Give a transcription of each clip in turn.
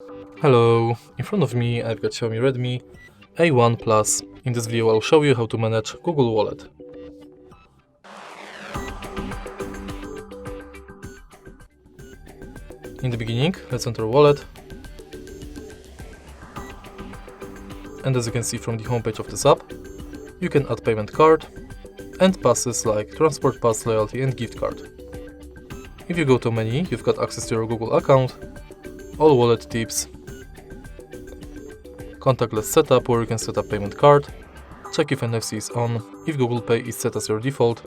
Hello, in front of me I've got Xiaomi Redmi A1 Plus. In this video I'll show you how to manage Google Wallet. In the beginning, let's enter Wallet. And as you can see from the homepage of this app, you can add payment card and passes like transport pass, loyalty and gift card. If you go to menu, you've got access to your Google account, all wallet tips, contactless setup where you can set up payment card, check if NFC is on, if Google Pay is set as your default,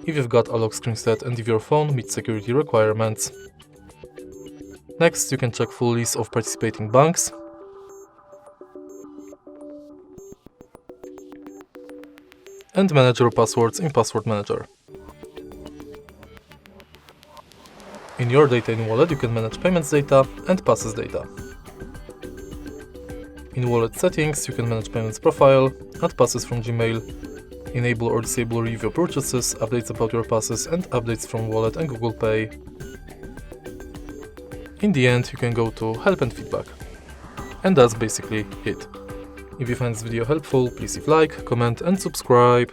if you've got a lock screen set and if your phone meets security requirements. Next, you can check full list of participating banks, and manage your passwords in Password Manager. In your data in Wallet, you can manage payments data and passes data. In Wallet settings, you can manage payments profile, add passes from Gmail, enable or disable review purchases, updates about your passes, and updates from Wallet and Google Pay. In the end, you can go to help and feedback. And that's basically it. If you find this video helpful, please leave like, comment and subscribe.